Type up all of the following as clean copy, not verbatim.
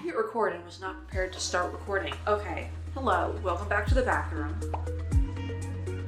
hit record and was not prepared to start recording. Okay, hello, welcome back to the bathroom.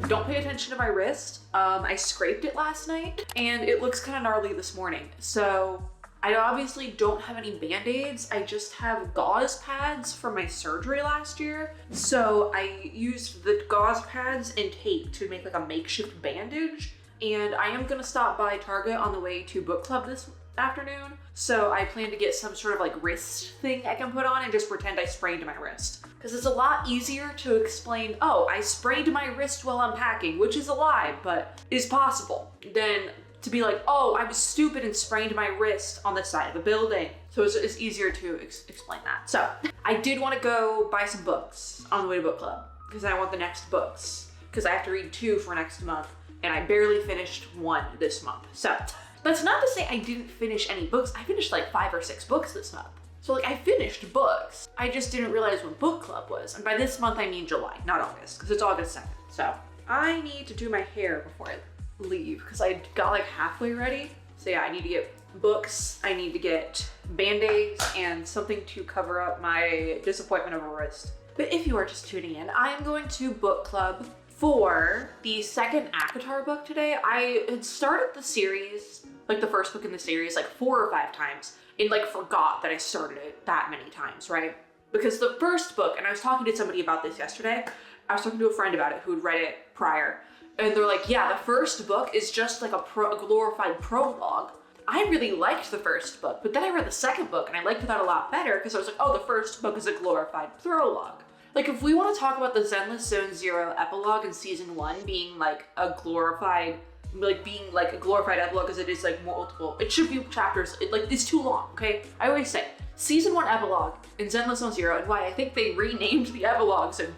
Don't pay attention to my wrist. I scraped it last night and it looks kind of gnarly this morning. So I obviously don't have any band-aids. I just have gauze pads from my surgery last year. So I used the gauze pads and tape to make like a makeshift bandage. And I am gonna stop by Target on the way to book club this afternoon. So I plan to get some sort of like wrist thing I can put on and just pretend I sprained my wrist. Because it's a lot easier to explain, oh, I sprained my wrist while unpacking, which is a lie, but is possible, than to be like, oh, I was stupid and sprained my wrist on the side of a building. So it's easier to explain that. So I did want to go buy some books on the way to book club because I want the next books because I have to read 2 for next month and I barely finished 1 this month. So that's not to say I didn't finish any books. I finished like 5 or 6 books this month. So like I finished books. I just didn't realize when book club was. And by this month, I mean July, not August, because it's August 2nd. So I need to do my hair before I leave because I got like halfway ready. So yeah, I need to get books. I need to get band-aids and something to cover up my disappointment of a wrist. But if you are just tuning in, I am going to book club for the second ACOTAR book today. I had started the series, like the first book in the series, like 4 or 5 times and like forgot that I started it that many times, right? Because the first book, and I was talking to somebody about this yesterday, I was talking to a friend about it who had read it prior, and they're like, yeah, the first book is just like a glorified prologue. I really liked the first book, but then I read the second book and I liked that a lot better because I was like, oh, the first book is a glorified prologue. Like if we want to talk about the Zenless Zone Zero epilogue in season 1 being like a glorified, like being like a glorified epilogue as it is like multiple, it should be chapters, it's too long, okay? I always say, season 1 epilogue in Zenless Zone Zero, and why I think they renamed the epilogues in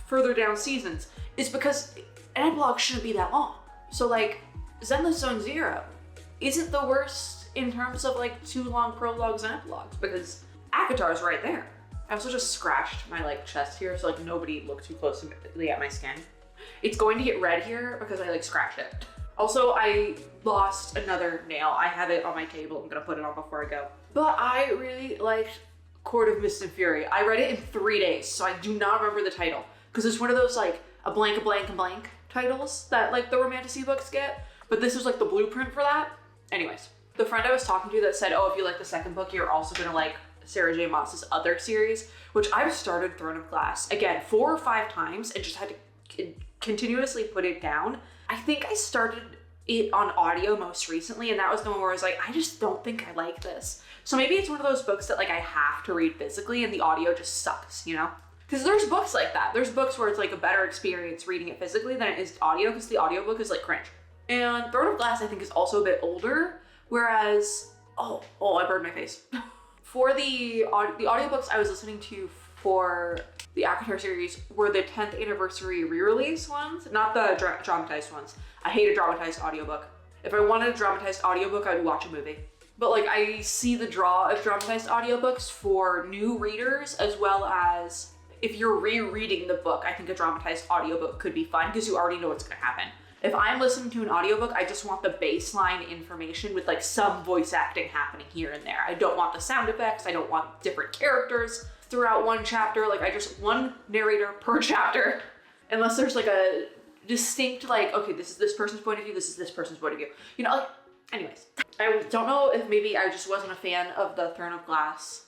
further down seasons is because an epilogue shouldn't be that long. So like Zenless Zone Zero isn't the worst in terms of like too long prologues and epilogues because ACOTAR is right there. I also just scratched my like chest here so like nobody look too closely at my skin. It's going to get red here because I like scratched it. Also, I lost another nail. I have it on my table. I'm gonna put it on before I go. But I really liked Court of Mist and Fury. I read it in 3 days, so I do not remember the title because it's one of those like a blank, a blank, a blank titles that like the romantasy books get. But this was like the blueprint for that. Anyways, the friend I was talking to that said, oh, if you like the second book, you're also gonna like Sarah J. Maas's other series, which I've started Throne of Glass, again, 4 or 5 times and just had to continuously put it down. I think I started it on audio most recently, and that was the one where I was like, I just don't think I like this. So maybe it's one of those books that like I have to read physically and the audio just sucks, you know? Because there's books like that. There's books where it's like a better experience reading it physically than it is audio because the audiobook is like cringe. And Throne of Glass I think is also a bit older, whereas, oh, I burned my face. For the audiobooks I was listening to for the ACOTAR series were the 10th anniversary re-release ones, not the dramatized ones. I hate a dramatized audiobook. If I wanted a dramatized audiobook, I would watch a movie. But like I see the draw of dramatized audiobooks for new readers as well as if you're rereading the book, I think a dramatized audiobook could be fun because you already know what's gonna happen. If I'm listening to an audiobook, I just want the baseline information with like some voice acting happening here and there. I don't want the sound effects. I don't want different characters throughout one chapter. Like I just one narrator per chapter, unless there's like a distinct like, okay, this is this person's point of view, this is this person's point of view. You know, like, anyways. I don't know if maybe I just wasn't a fan of the Throne of Glass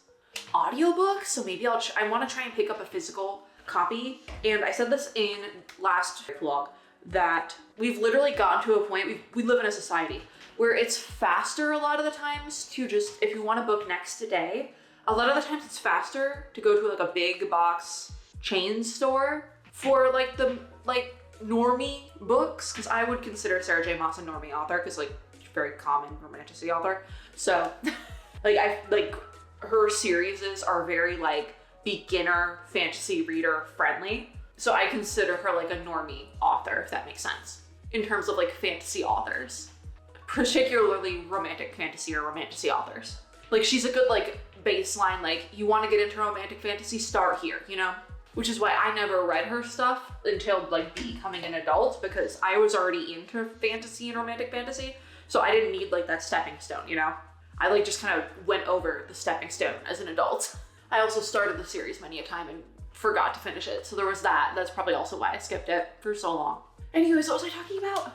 audiobook, so maybe I want to try and pick up a physical copy. And I said this in last vlog, that we've literally gotten to a point, we live in a society where it's faster a lot of the times to just, if you want a book next day, a lot of the times it's faster to go to like a big box chain store for like the like normie books, because I would consider Sarah J. Maas a normie author because like she's a very common romantasy author. So like her series are very like beginner fantasy reader friendly. So I consider her like a normie author, if that makes sense, in terms of like fantasy authors, particularly romantic fantasy or romantasy authors. Like she's a good like baseline, like you want to get into romantic fantasy, start here, you know? Which is why I never read her stuff until like becoming an adult because I was already into fantasy and romantic fantasy. So I didn't need like that stepping stone, you know? I like just kind of went over the stepping stone as an adult. I also started the series many a time and forgot to finish it. So there was that. That's probably also why I skipped it for so long. Anyways, what was I talking about?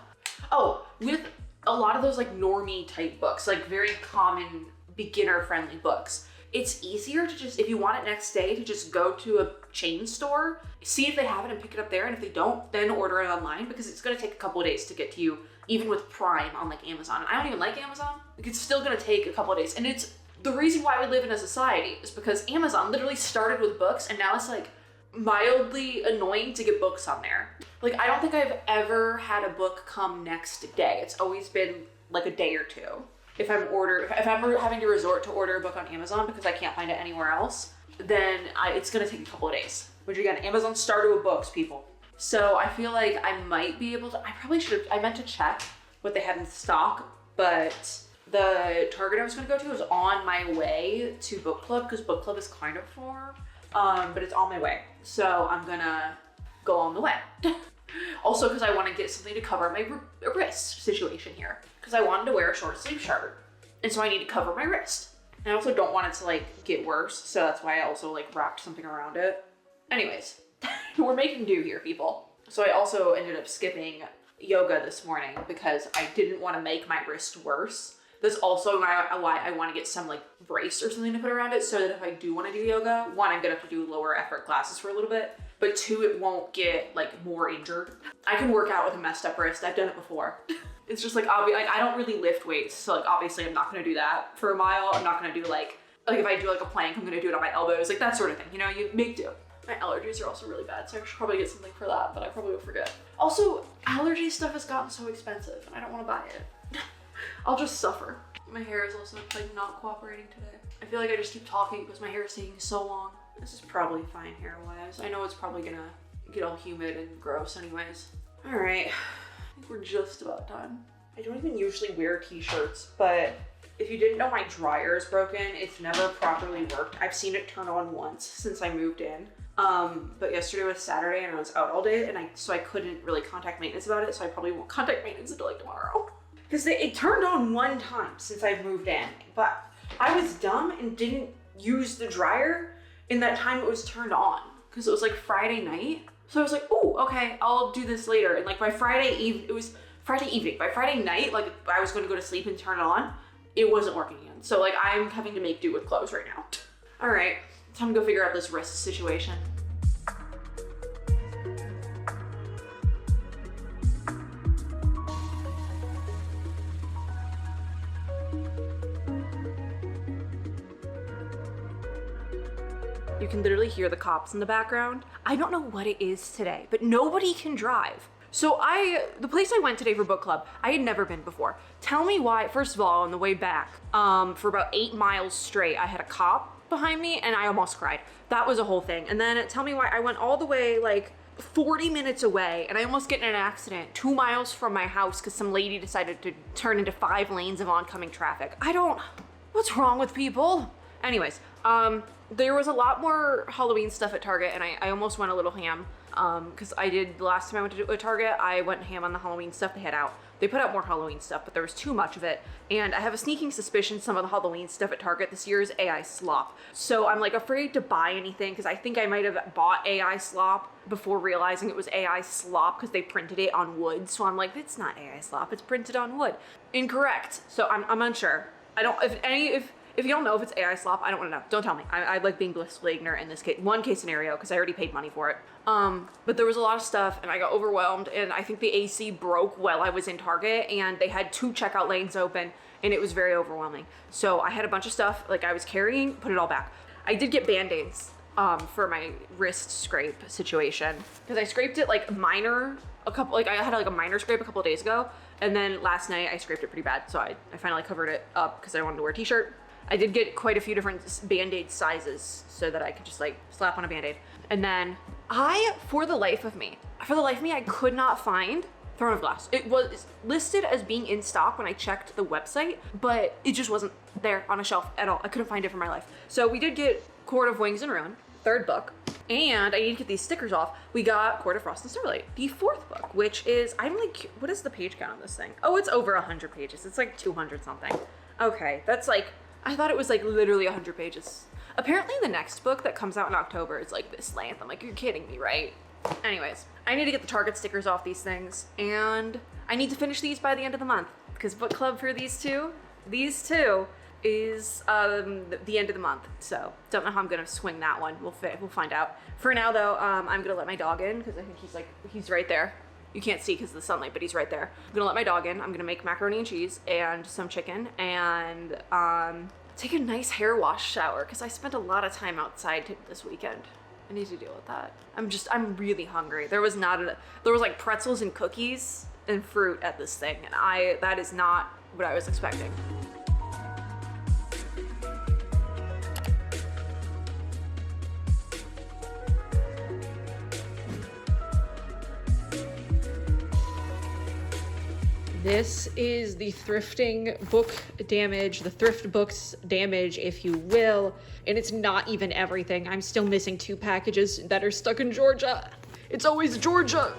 Oh, with a lot of those like normie type books, like very common beginner friendly books, it's easier to just, if you want it next day, to just go to a chain store, see if they have it and pick it up there. And if they don't, then order it online, because it's gonna take a couple of days to get to you, even with Prime on like Amazon. And I don't even like Amazon. Like, it's still gonna take a couple of days. And it's the reason why we live in a society is because Amazon literally started with books, and now it's like mildly annoying to get books on there. Like, I don't think I've ever had a book come next day. It's always been like a day or two. If I'm having to resort to order a book on Amazon because I can't find it anywhere else, then it's gonna take a couple of days. Which again, Amazon started with books, people. So I feel like I might be able to, I meant to check what they had in stock, but the Target I was gonna go to was on my way to book club, because book club is kind of far, but it's on my way. So I'm gonna go on the way. Also, because I want to get something to cover my wrist situation here, because I wanted to wear a short sleeve shirt, and so I need to cover my wrist. And I also don't want it to like get worse, so that's why I also like wrapped something around it. Anyways, we're making do here, people. So I also ended up skipping yoga this morning because I didn't want to make my wrist worse. That's also why I want to get some like brace or something to put around it, so that if I do want to do yoga, one, I'm gonna have to do lower effort classes for a little bit, but two, it won't get like more injured. I can work out with a messed up wrist. I've done it before. It's just like, I don't really lift weights, so like obviously I'm not gonna do that for a mile. I'm not gonna do like if I do like a plank, I'm gonna do it on my elbows, like that sort of thing. You know, you make do. My allergies are also really bad, so I should probably get something for that, but I probably will forget. Also, allergy stuff has gotten so expensive, and I don't want to buy it. I'll just suffer. My hair is also like not cooperating today. I feel like I just keep talking because my hair is taking so long. This is probably fine hair-wise. I know it's probably gonna get all humid and gross anyways. All right, I think we're just about done. I don't even usually wear t-shirts, but if you didn't know, my dryer is broken. It's never properly worked. I've seen it turn on once since I moved in. But yesterday was Saturday and I was out all day, and so I couldn't really contact maintenance about it, so I probably won't contact maintenance until like tomorrow. Because it turned on one time since I've moved in, but I was dumb and didn't use the dryer in that time it was turned on, because it was like Friday night. So I was like, oh, okay, I'll do this later. And like by Friday it was Friday evening. By Friday night, like I was gonna go to sleep and turn it on, it wasn't working again. So like I'm having to make do with clothes right now. All right, time to go figure out this wrist situation. You can literally hear the cops in the background. I don't know what it is today, but nobody can drive. So the place I went today for book club, I had never been before. Tell me why. First of all, on the way back, for about 8 miles straight, I had a cop behind me and I almost cried. That was a whole thing. And then tell me why I went all the way like 40 minutes away and I almost get in an accident 2 miles from my house because some lady decided to turn into 5 lanes of oncoming traffic. What's wrong with people? Anyways, there was a lot more Halloween stuff at Target, and I almost went a little ham, because the last time I went to Target, I went ham on the Halloween stuff they had out. They put out more Halloween stuff, but there was too much of it, and I have a sneaking suspicion some of the Halloween stuff at Target this year is AI slop. So I'm like afraid to buy anything, because I think I might have bought AI slop before realizing it was AI slop because they printed it on wood. So I'm like, it's not AI slop, it's printed on wood. Incorrect. So I'm unsure. If you don't know if it's AI slop, I don't want to know. Don't tell me. I like being blissfully ignorant in this case scenario because I already paid money for it. But there was a lot of stuff and I got overwhelmed, and I think the AC broke while I was in Target, and they had 2 checkout lanes open and it was very overwhelming. So I had a bunch of stuff like I was carrying, put it all back. I did get Band-Aids for my wrist scrape situation because I scraped it like minor I had like a minor scrape a couple of days ago, and then last night I scraped it pretty bad. So I finally covered it up because I wanted to wear a t-shirt. I did get quite a few different Band-Aid sizes so that I could just like slap on a Band-Aid. And then for the life of me, I could not find Throne of Glass. It was listed as being in stock when I checked the website, but it just wasn't there on a shelf at all. I couldn't find it for my life. So we did get Court of Wings and Ruin, 3rd book, and I need to get these stickers off. We got Court of Frost and Starlight, the 4th book, which is, what is the page count on this thing? Oh, it's over 100 pages. It's like 200 something. Okay, that's like, I thought it was like literally 100 pages. Apparently the next book that comes out in October is like this length. I'm like, you're kidding me, right? Anyways, I need to get the Target stickers off these things, and I need to finish these by the end of the month, because book club for these two is the end of the month. So don't know how I'm gonna swing that one. We'll find out. For now though, I'm gonna let my dog in because I think he's right there. You can't see because of the sunlight, but he's right there. I'm gonna let my dog in. I'm gonna make macaroni and cheese and some chicken and take a nice hair wash shower because I spent a lot of time outside this weekend. I need to deal with that. I'm really hungry. There was like pretzels and cookies and fruit at this thing, and that is not what I was expecting. This is the thrifting book damage, the thrift books damage, if you will. And it's not even everything. I'm still missing 2 packages that are stuck in Georgia. It's always Georgia.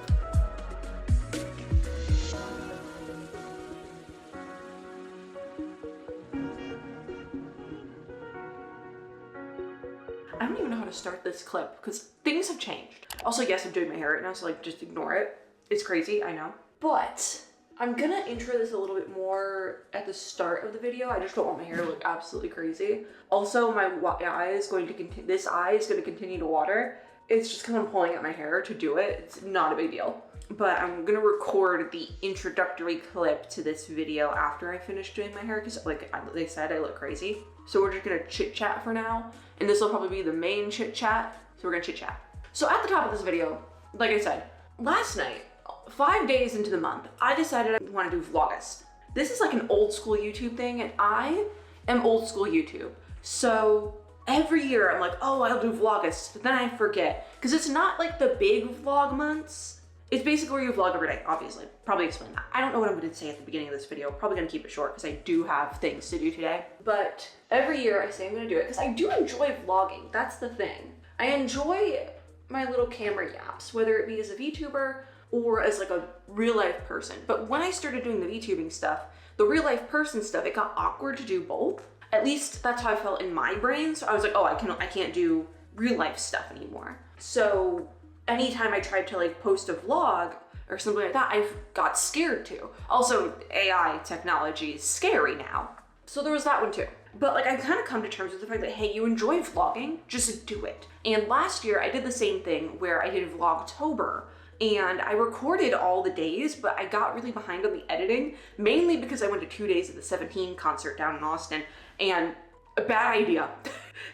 I don't even know how to start this clip because things have changed. Also, yes, I'm doing my hair right now, so like just ignore it. It's crazy, I know. But I'm gonna intro this a little bit more at the start of the video. I just don't want my hair to look absolutely crazy. Also, my eye is going to continue, this eye is going to continue to water. It's just because I'm pulling at my hair to do it. It's not a big deal. But I'm gonna record the introductory clip to this video after I finish doing my hair because like they said, I look crazy. So we're just gonna chit chat for now. And this will probably be the main chit chat. So we're gonna chit chat. So at the top of this video, like I said, last night, 5 days into the month, I decided I want to do vlogust. This is like an old school YouTube thing, and I am old school YouTube. So every year I'm like, oh, I'll do vlogust, but then I forget. Because it's not like the big vlog months. It's basically where you vlog every day, obviously. Probably explain that. I don't know what I'm going to say at the beginning of this video. Probably going to keep it short because I do have things to do today. But every year I say I'm going to do it because I do enjoy vlogging. That's the thing. I enjoy my little camera yaps, whether it be as a VTuber or as like a real life person. But when I started doing the VTubing stuff, the real life person stuff, it got awkward to do both. At least that's how I felt in my brain. So I was like, oh, I can't do real life stuff anymore. So anytime I tried to like post a vlog or something like that, I got scared to. Also, AI technology is scary now. So there was that one too. But like I kind of come to terms with the fact that, hey, you enjoy vlogging, just do it. And last year I did the same thing where I did Vlogtober. And I recorded all the days, but I got really behind on the editing, mainly because I went to 2 days at the 17 concert down in Austin, and a bad idea,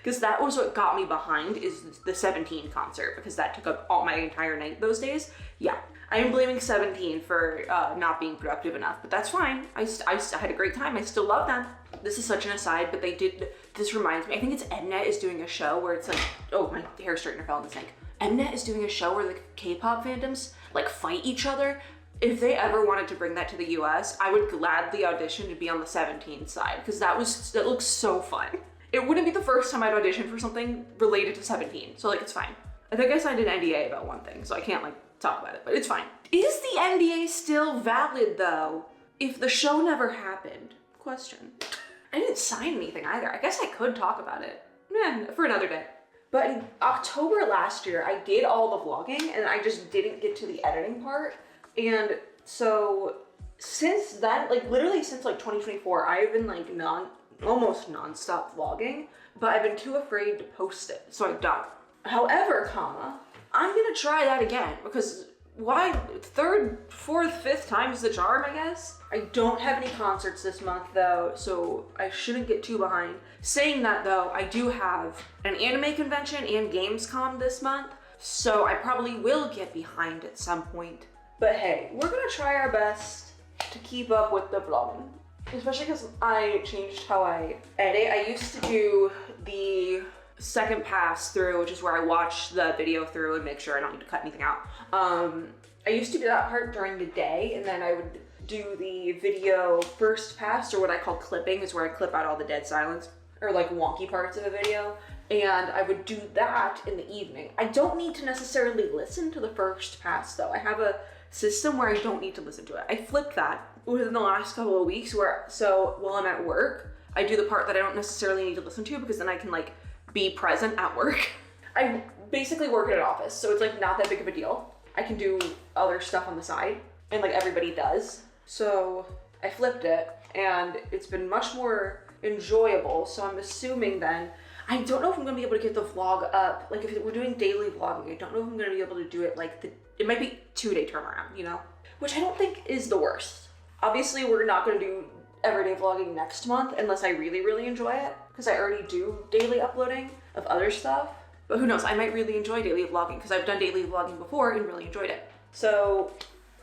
because that was what got me behind is the 17 concert, because that took up all my entire night those days. Yeah, I am blaming 17 for not being productive enough, but that's fine. I had a great time. I still love them. This is such an aside, but this reminds me, I think it's Mnet is doing a show where it's like, oh, my hair straightener fell in the sink. Mnet is doing a show where the K-pop fandoms like fight each other. If they ever wanted to bring that to the US, I would gladly audition to be on the 17 side because that looks so fun. It wouldn't be the first time I'd audition for something related to 17, so like it's fine. I think I signed an NDA about one thing, so I can't like talk about it, but it's fine. Is the NDA still valid though if the show never happened? Question. I didn't sign anything either. I guess I could talk about it. For another day. But in October last year, I did all the vlogging and I just didn't get to the editing part. And so since then, like literally since like 2024, I've been like almost non-stop vlogging, but I've been too afraid to post it, so I don't. However, I'm gonna try that again because why? 3rd, 4th, 5th time's the charm, I guess. I don't have any concerts this month though, so I shouldn't get too behind. Saying that though, I do have an anime convention and Gamescom this month, so I probably will get behind at some point. But hey, we're gonna try our best to keep up with the vlogging. Especially because I changed how I edit. I used to do the second pass through, which is where I watch the video through and make sure I don't need to cut anything out. I used to do that part during the day, and then I would do the video first pass, or what I call clipping, is where I clip out all the dead silence or like wonky parts of a video, and I would do that in the evening. I don't need to necessarily listen to the first pass though. I have a system where I don't need to listen to it. I flipped that within the last couple of weeks so while I'm at work, I do the part that I don't necessarily need to listen to because then I can like be present at work. I basically work at an office, so it's like not that big of a deal. I can do other stuff on the side, and like everybody does. So I flipped it, and it's been much more enjoyable. So I'm assuming then, I don't know if I'm gonna be able to get the vlog up. Like if we're doing daily vlogging, I don't know if I'm gonna be able to do it like it might be 2-day turnaround, you know? Which I don't think is the worst. Obviously we're not gonna do everyday vlogging next month unless I really, really enjoy it, because I already do daily uploading of other stuff. But who knows, I might really enjoy daily vlogging because I've done daily vlogging before and really enjoyed it. So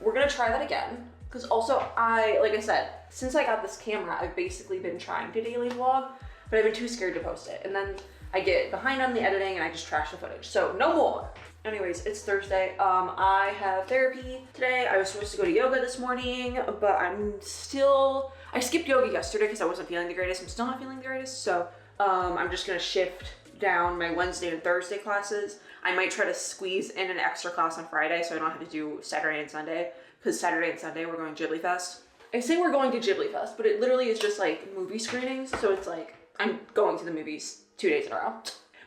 we're gonna try that again. Because also like I said, since I got this camera, I've basically been trying to daily vlog, but I've been too scared to post it. And then I get behind on the editing and I just trash the footage. So no more. Anyways, it's Thursday. I have therapy today. I was supposed to go to yoga this morning, but I skipped yoga yesterday because I wasn't feeling the greatest. I'm still not feeling the greatest. So I'm just gonna shift down my Wednesday and Thursday classes. I might try to squeeze in an extra class on Friday so I don't have to do Saturday and Sunday, because Saturday and Sunday we're going Ghibli Fest. I say we're going to Ghibli Fest, but it literally is just like movie screenings. So it's like I'm going to the movies 2 days in a row.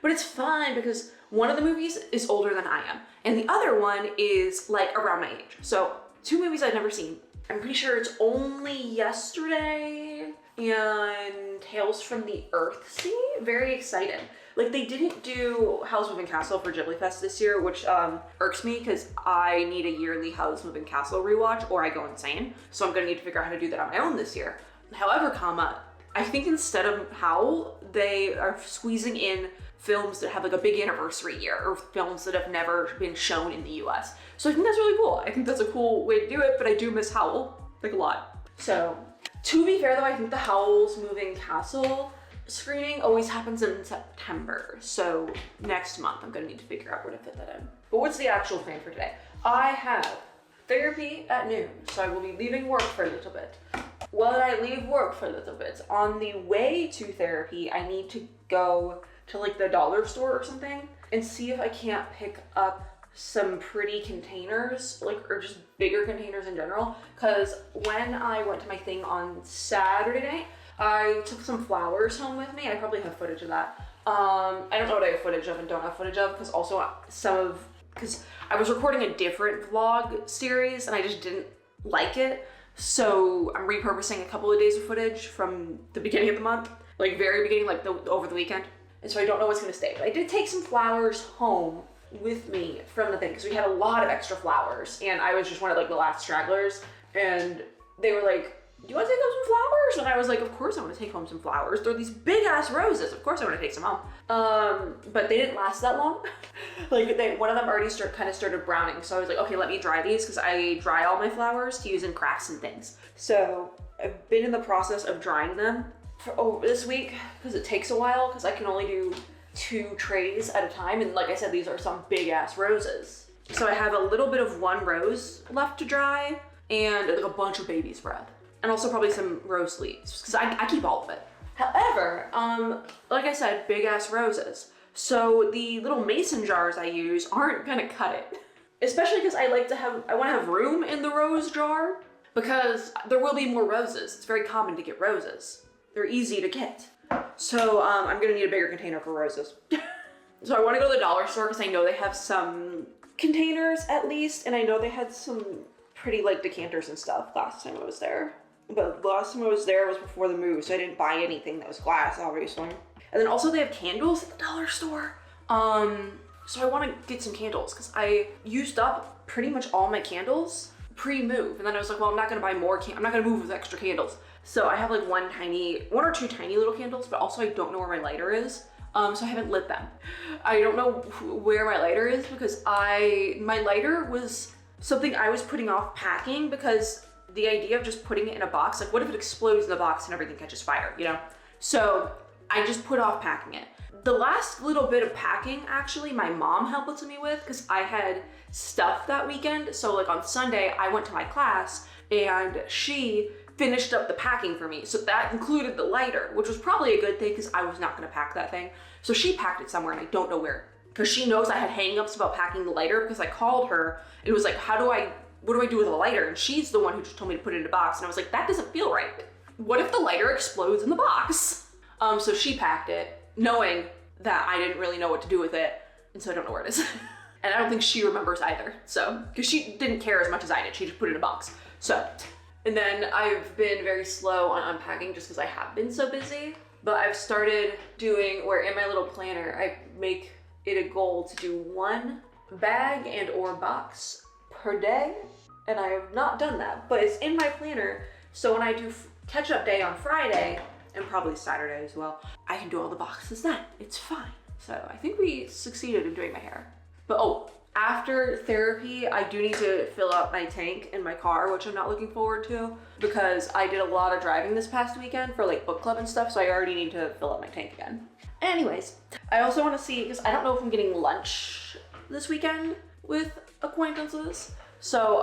But it's fine because one of the movies is older than I am, and the other one is like around my age. So 2 movies I've never seen. I'm pretty sure it's only Yesterday and Tales from the Earthsea. Very excited. Like they didn't do Howl's Moving Castle for Ghibli Fest this year, which irks me because I need a yearly Howl's Moving Castle rewatch or I go insane. So I'm gonna need to figure out how to do that on my own this year. However, I think instead of Howl, they are squeezing in films that have like a big anniversary year or films that have never been shown in the US. So I think that's really cool. I think that's a cool way to do it, but I do miss Howl like a lot. So to be fair though, I think the Howl's Moving Castle screening always happens in September. So next month, I'm gonna need to figure out where to fit that in. But what's the actual plan for today? I have therapy at noon, so I will be leaving work for a little bit. While I leave work for a little bit, on the way to therapy, I need to go to like the dollar store or something and see if I can't pick up some pretty containers, like, or just bigger containers in general. Cause when I went to my thing on Saturday night, I took some flowers home with me. I probably have footage of that. I don't know what I have footage of and don't have footage of, because also because I was recording a different vlog series and I just didn't like it. So I'm repurposing a couple of days of footage from the beginning of the month, like very beginning, like over the weekend. And so I don't know what's gonna stay, but I did take some flowers home with me from the thing, because we had a lot of extra flowers and I was just one of like the last stragglers, and they were like, do you want to take home some flowers? And I was like, of course I want to take home some flowers. They're these big ass roses. Of course I want to take some home. But they didn't last that long. Like one of them already kind of started browning. So I was like, okay, let me dry these, because I dry all my flowers to use in crafts and things. So I've been in the process of drying them for this week, because it takes a while, because I can only do 2 trays at a time. And like I said, these are some big ass roses. So I have a little bit of one rose left to dry and like a bunch of baby spread. And also probably some rose leaves, because I keep all of it. However, like I said, big ass roses. So the little mason jars I use aren't gonna cut it. Especially because I want to have room in the rose jar, because there will be more roses. It's very common to get roses. They're easy to get. So I'm gonna need a bigger container for roses. So I wanna go to the dollar store because I know they have some containers at least, and I know they had some pretty like decanters and stuff last time I was there. But the last time I was there was before the move, so I didn't buy anything that was glass, obviously. And then also they have candles at the dollar store. So I want to get some candles because I used up pretty much all my candles pre-move. And then I was like, well, I'm not going to buy more I'm not going to move with extra candles. So I have like one or two tiny little candles, but also I don't know where my lighter is. So I haven't lit them. I don't know where my lighter is because my lighter was something I was putting off packing, because the idea of just putting it in a box, like what if it explodes in the box and everything catches fire, you know? So I just put off packing it. The last little bit of packing, actually, my mom helped me with, because I had stuff that weekend. So like on Sunday, I went to my class and she finished up the packing for me. So that included the lighter, which was probably a good thing because I was not gonna pack that thing. So she packed it somewhere and I don't know where, because she knows I had hang-ups about packing the lighter, because I called her and it was like, what do I do with a lighter? And she's the one who just told me to put it in a box. And I was like, that doesn't feel right. What if the lighter explodes in the box? So she packed it, knowing that I didn't really know what to do with it. And so I don't know where it is. And I don't think she remembers either. So, because she didn't care as much as I did. She just put it in a box. So, and then I've been very slow on unpacking just because I have been so busy. But I've started doing, where in my little planner, I make it a goal to do 1 bag and or box per day. And I have not done that, but it's in my planner. So when I do catch up day on Friday, and probably Saturday as well, I can do all the boxes then. It's fine. So I think we succeeded in doing my hair. But oh, after therapy, I do need to fill up my tank in my car, which I'm not looking forward to because I did a lot of driving this past weekend for like book club and stuff. So I already need to fill up my tank again. Anyways, I also want to see, because I don't know if I'm getting lunch this weekend with acquaintances. So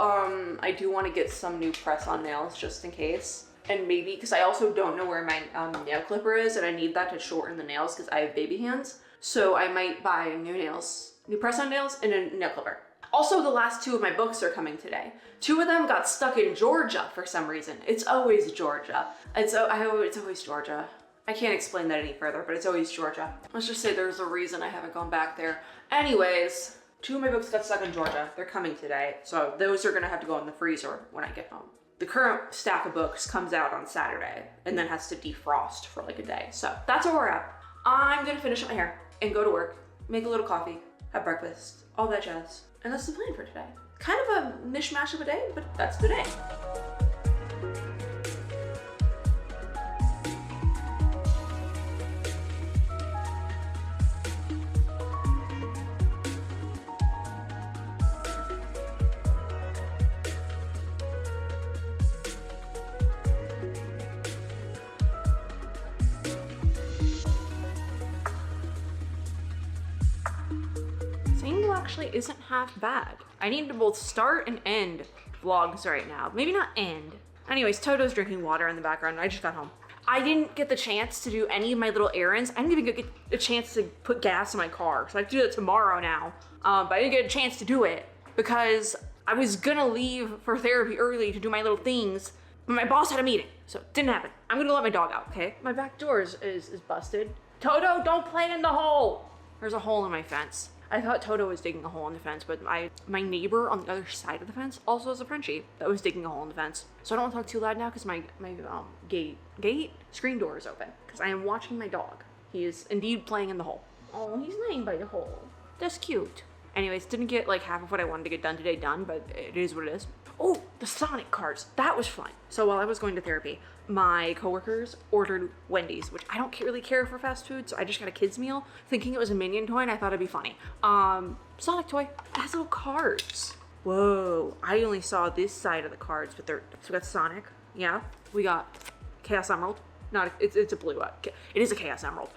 I do want to get some new press on nails just in case. And maybe, because I also don't know where my nail clipper is and I need that to shorten the nails because I have baby hands. So I might buy new nails, new press on nails and a nail clipper. Also, the last 2 of my books are coming today. 2 of them got stuck in Georgia for some reason. It's always Georgia. It's always Georgia. I can't explain that any further, but it's always Georgia. Let's just say there's a reason I haven't gone back there. Anyways, 2 of my books got stuck in Georgia. They're coming today. So those are gonna have to go in the freezer when I get home. The current stack of books comes out on Saturday and then has to defrost for like a day. So that's where we're at. I'm gonna finish up my hair and go to work, make a little coffee, have breakfast, all that jazz. And that's the plan for today. Kind of a mishmash of a day, but that's the day. Actually isn't half bad. I need to both start and end vlogs right now. Maybe not end. Anyways, Toto's drinking water in the background. I just got home. I didn't get the chance to do any of my little errands. I didn't even get a chance to put gas in my car. So I have to do that tomorrow now. But I didn't get a chance to do it because I was gonna leave for therapy early to do my little things, but my boss had a meeting, so it didn't happen. I'm gonna let my dog out, okay? My back door is busted. Toto, don't play in the hole. There's a hole in my fence. I thought Toto was digging a hole in the fence, but my neighbor on the other side of the fence also has a Frenchie that was digging a hole in the fence. So I don't want to talk too loud now because my screen door is open because I am watching my dog. He is indeed playing in the hole. Oh, he's laying by the hole. That's cute. Anyways, didn't get like half of what I wanted to get done today done, but it is what it is. Oh, the Sonic cards. That was fun. So while I was going to therapy, my coworkers ordered Wendy's, which I don't really care for fast food, so I just got a kid's meal thinking it was a Minion toy and I thought it'd be funny. Sonic toy. It has little cards. Whoa. I only saw this side of the cards, but so we got Sonic. Yeah. We got Chaos Emerald. It's a blue. It is a Chaos Emerald.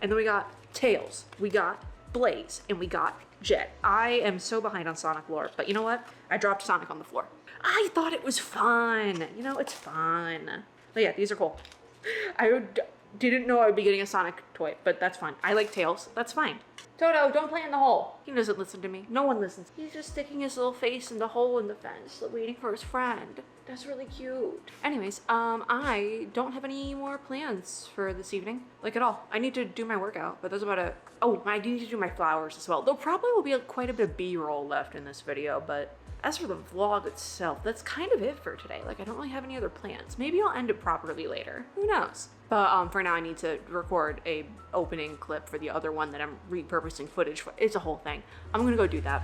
And then we got Tails. We got Blaze. And we got Jet. I am so behind on Sonic lore, but you know what? I dropped Sonic on the floor. I thought it was fun. You know, it's fun. But yeah, these are cool. I didn't know I would be getting a Sonic toy, but that's fine. I like Tails. That's fine. Toto, don't play in the hole. He doesn't listen to me. No one listens. He's just sticking his little face in the hole in the fence, waiting for his friend. That's really cute. Anyways, I don't have any more plans for this evening, like at all. I need to do my workout, but that's about it. Oh, I do need to do my flowers as well. There probably will be quite a bit of B-roll left in this video, but as for the vlog itself, that's kind of it for today. Like, I don't really have any other plans. Maybe I'll end it properly later. Who knows? But for now, I need to record a opening clip for the other one that I'm repurposing footage for. It's a whole thing. I'm gonna go do that.